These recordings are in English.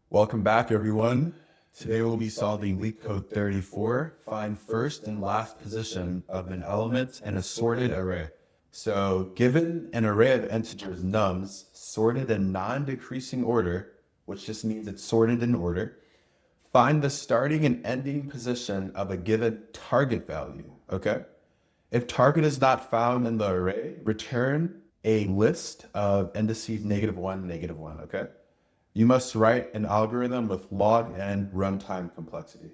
Welcome back, everyone. Today we'll be solving leak code 34, find first and last position of an element in a sorted array. So given an array of integers nums sorted in non-decreasing order, which just means it's sorted in order, find the starting and ending position of a given target value, okay? If target is not found in the array, return a list of indices -1, -1, okay? You must write an algorithm with log n runtime complexity.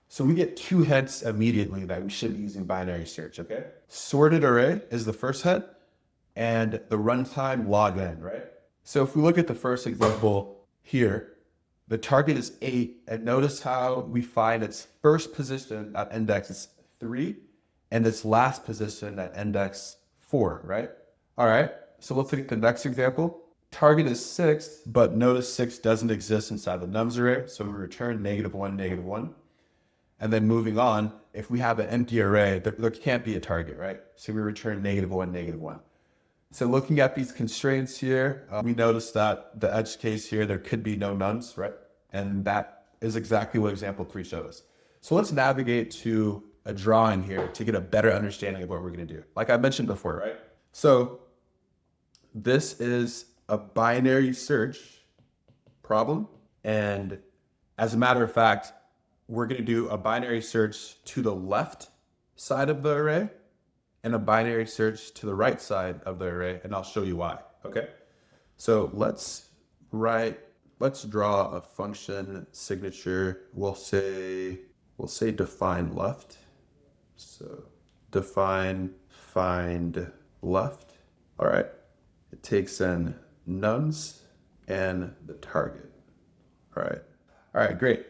So we get two heads immediately that we should be using binary search, okay? Sorted array is the first head and the runtime log n, right? So if we look at the first example here, the target is 8, and notice how we find its first position at index 3 and its last position at index 4, right? All right, so let's look at the next example. Target is 6, but notice 6 doesn't exist inside the nums array, so we return -1, -1. And then moving on, if we have an empty array, there can't be a target, right? So we return -1, -1. So looking at these constraints here, we notice that the edge case here, there could be no nums, right? And that is exactly what example 3 shows us. So let's navigate to a drawing here to get a better understanding of what we're going to do. Like I mentioned before, right? So this is a binary search problem. And as a matter of fact, we're going to do a binary search to the left side of the array and a binary search to the right side of the array. And I'll show you why. Okay. So let's draw a function signature. We'll say define left. So define find left. All right. It takes in nums and the target. All right, great.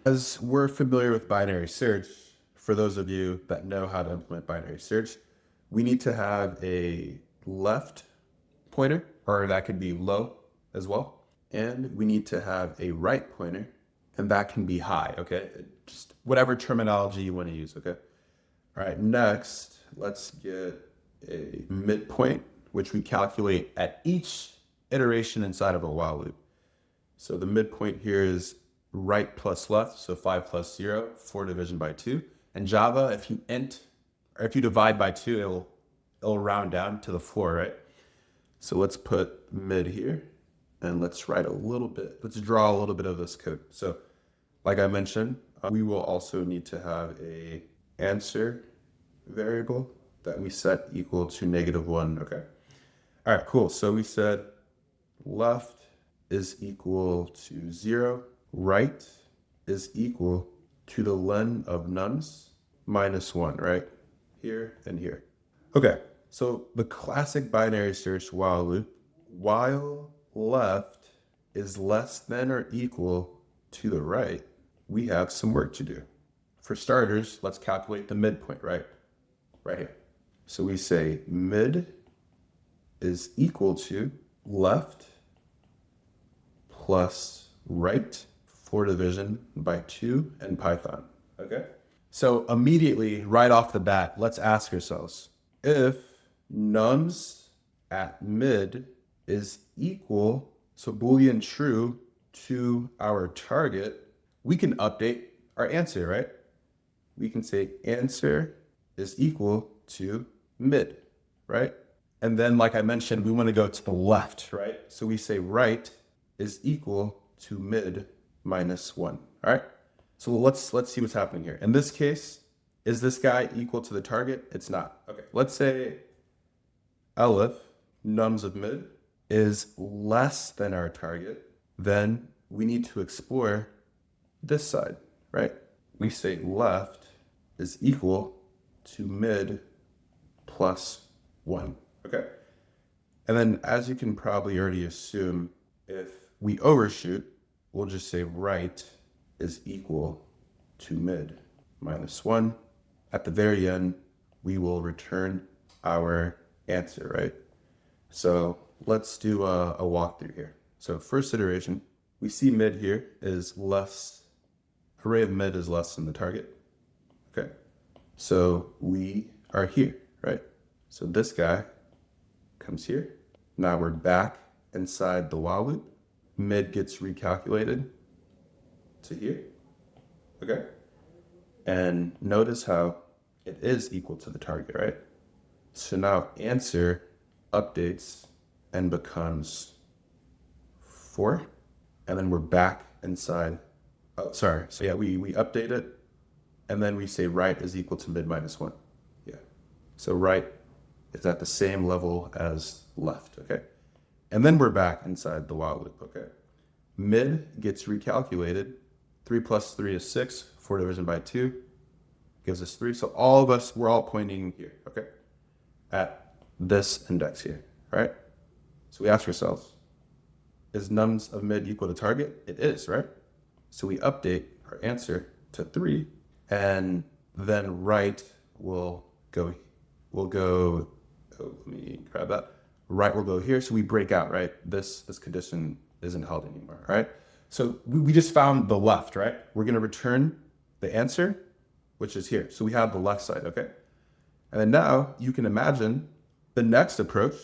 As we're familiar with binary search, for those of you that know how to implement binary search, we need to have a left pointer, or that could be low as well. And we need to have a right pointer, and that can be high, okay? Just whatever terminology you want to use, okay? All right, next, let's get a midpoint, which we calculate at each iteration inside of a while loop. So the midpoint here is right plus left, so 5 plus 0, 4 division by 2. In Java, if you divide by 2, it'll round down to the 4, right? So let's put mid here, and let's draw a little bit of this code. So like I mentioned, we will also need to have a answer variable that we set equal to -1, okay? All right, cool. So we said left is equal to 0, right is equal to the len of nums -1, right? Here and here. Okay, so the classic binary search while loop, while left is less than or equal to the right, we have some work to do. For starters, let's calculate the midpoint, right? Right here. So we say mid is equal to left plus right, 4 division by 2 in Python, okay? So immediately, right off the bat, let's ask ourselves, if nums at mid is equal, so Boolean true, to our target, we can update our answer, right? We can say answer is equal to mid, right? And then, like I mentioned, we want to go to the left, right? So we say right is equal to mid -1, all right? So let's see what's happening here. In this case, is this guy equal to the target? It's not. Okay, let's say elif, nums of mid, is less than our target. Then we need to explore this side, right? We say left is equal to mid +1. Okay. And then, as you can probably already assume, if we overshoot, we'll just say right is equal to mid -1. At the very end, we will return our answer, right? So let's do a walkthrough here. So first iteration, we see mid here is less, array of mid is less than the target. Okay. So we are here, right? So this guy comes here. Now we're back inside the while loop. mid gets recalculated to here, okay? And notice how it is equal to the target, right? So now answer updates and becomes 4, and then we're back inside. Oh, sorry. So yeah, we update it, and then we say right is equal to mid minus 1. Yeah. So right is at the same level as left, okay? And then we're back inside the while loop, okay? Mid gets recalculated. 3 plus 3 is 6. 4 divided by 2 gives us 3. So all of us, we're all pointing here, okay? At this index here, right? So we ask ourselves, is nums of mid equal to target? It is, right? So we update our answer to 3, and then right will go, oh, let me grab that. Right will go here, so we break out, right? This condition isn't held anymore, right? So we just found the left, right? We're gonna return the answer, which is here. So we have the left side, okay? And then now you can imagine the next approach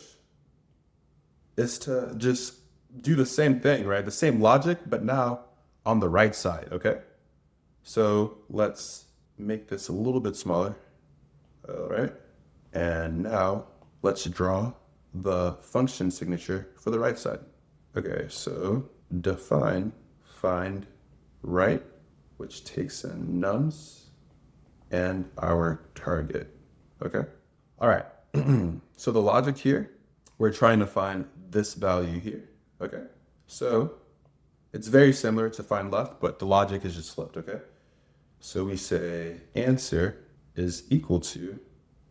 is to just do the same thing, right? The same logic, but now on the right side, okay? So let's make this a little bit smaller, all right? And now let's draw the function signature for the right side. Okay, so define find right, which takes in nums and our target, okay? All right, so the logic here, we're trying to find this value here, okay? So it's very similar to find left, but the logic is just flipped, okay? So we say answer is equal to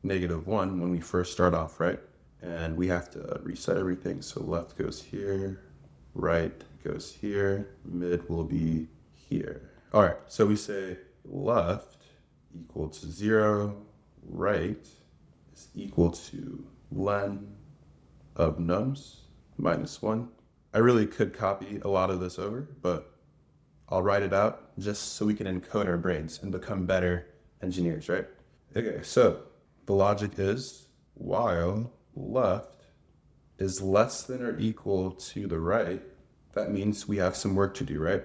-1 when we first start off, right? And we have to reset everything. So left goes here, right goes here, mid will be here. All right, so we say left equal to 0, right is equal to len of nums minus 1. I really could copy a lot of this over, but I'll write it out just so we can encode our brains and become better engineers, right? Okay, so the logic is while left is less than or equal to the right, that means we have some work to do, right?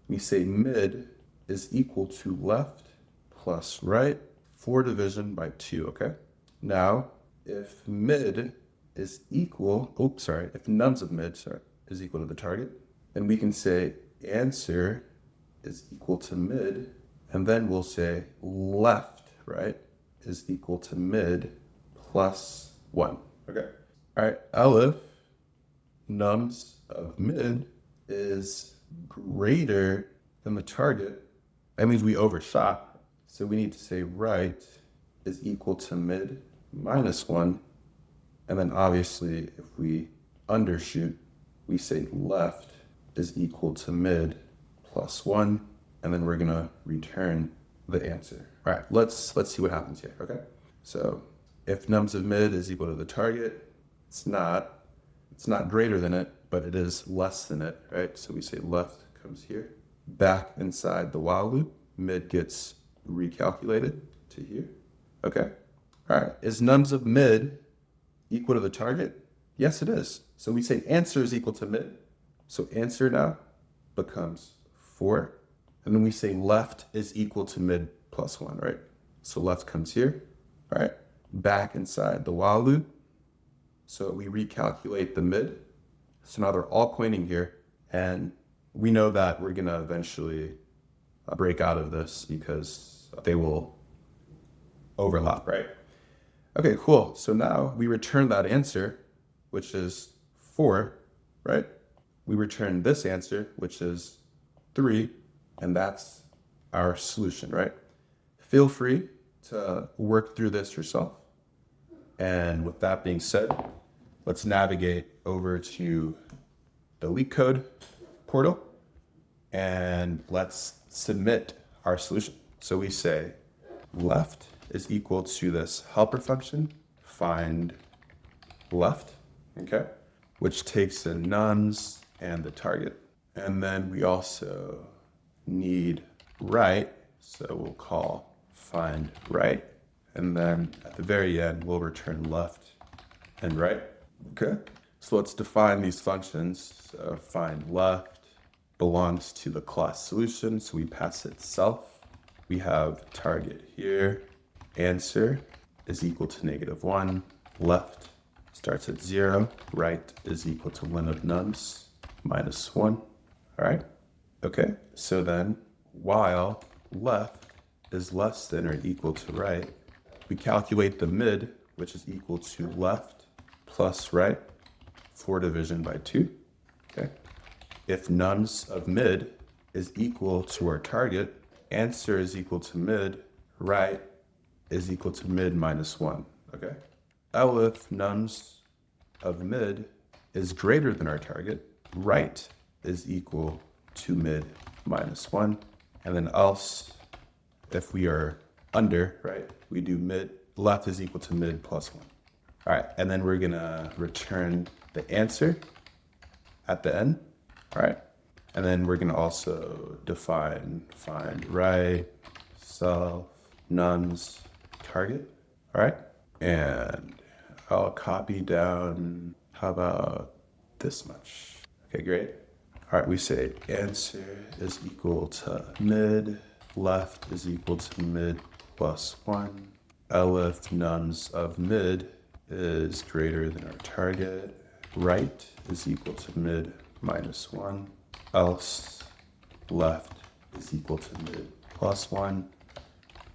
We say mid is equal to left plus right, 4 division by 2, okay? Now, if mid is equal, if nums of mid, is equal to the target, then we can say answer is equal to mid, and then we'll say left, right, is equal to mid plus 1, okay? All right, Aleph, nums of mid is greater than the target. That means we overshot, so we need to say right is equal to mid minus 1, and then obviously if we undershoot, we say left is equal to mid plus 1, and then we're gonna return the answer. All right, let's see what happens here, okay? So if nums of mid is equal to the target, it's not greater than it, but it is less than it, right? So we say left comes here, back inside the while loop, mid gets recalculated to here, okay? All right, is nums of mid equal to the target? Yes, it is. So we say answer is equal to mid. So answer now becomes 4. And then we say left is equal to mid plus 1, right? So left comes here, all right? Back inside the while loop. So we recalculate the mid. So now they're all pointing here. And we know that we're gonna eventually break out of this because they will overlap, right? Okay, cool. So now we return that answer, which is 4, right? We return this answer, which is 3, and that's our solution, right? Feel free to work through this yourself. And with that being said, let's navigate over to the LeetCode portal and let's submit our solution. So we say left is equal to this helper function, find left, okay? Which takes in nums and the target. And then we also need right, so we'll call find right. And then at the very end, we'll return left and right, okay? So let's define these functions. So find left belongs to the class solution, so we pass it self. We have target here. Answer is equal to -1. Left starts at 0. Right is equal to len of nums -1. All right. Okay. So then while left is less than or equal to right, we calculate the mid, which is equal to left plus right for division by 2. Okay. If nums of mid is equal to our target, answer is equal to mid, right is equal to mid -1. Okay. If nums of mid is greater than our target, right is equal to mid -1. And then else, if we are under, right, we do mid, left is equal to mid +1. All right, and then we're gonna return the answer at the end, all right? And then we're gonna also define find right, self, nums, target, all right? And I'll copy down, how about this much? Okay, great. All right, we say answer is equal to mid, left is equal to mid +1. If nums of mid is greater than our target, right is equal to mid -1. Else left is equal to mid +1.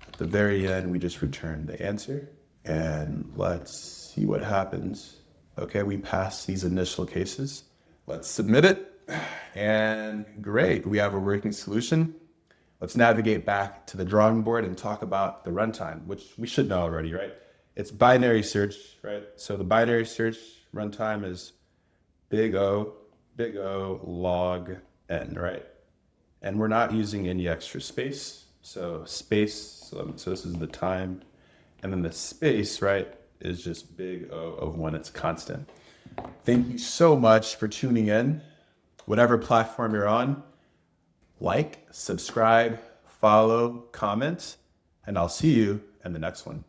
At the very end, we just return the answer. And let's see what happens. Okay, we pass these initial cases. Let's submit it. And great, we have a working solution. Let's navigate back to the drawing board and talk about the runtime, which we should know already, right? It's binary search, right? So the binary search runtime is big O log n, right? And we're not using any extra space. So space, so this is the time. And then the space, right, is just big O of when it's constant. Thank you so much for tuning in. Whatever platform you're on, like, subscribe, follow, comment, and I'll see you in the next one.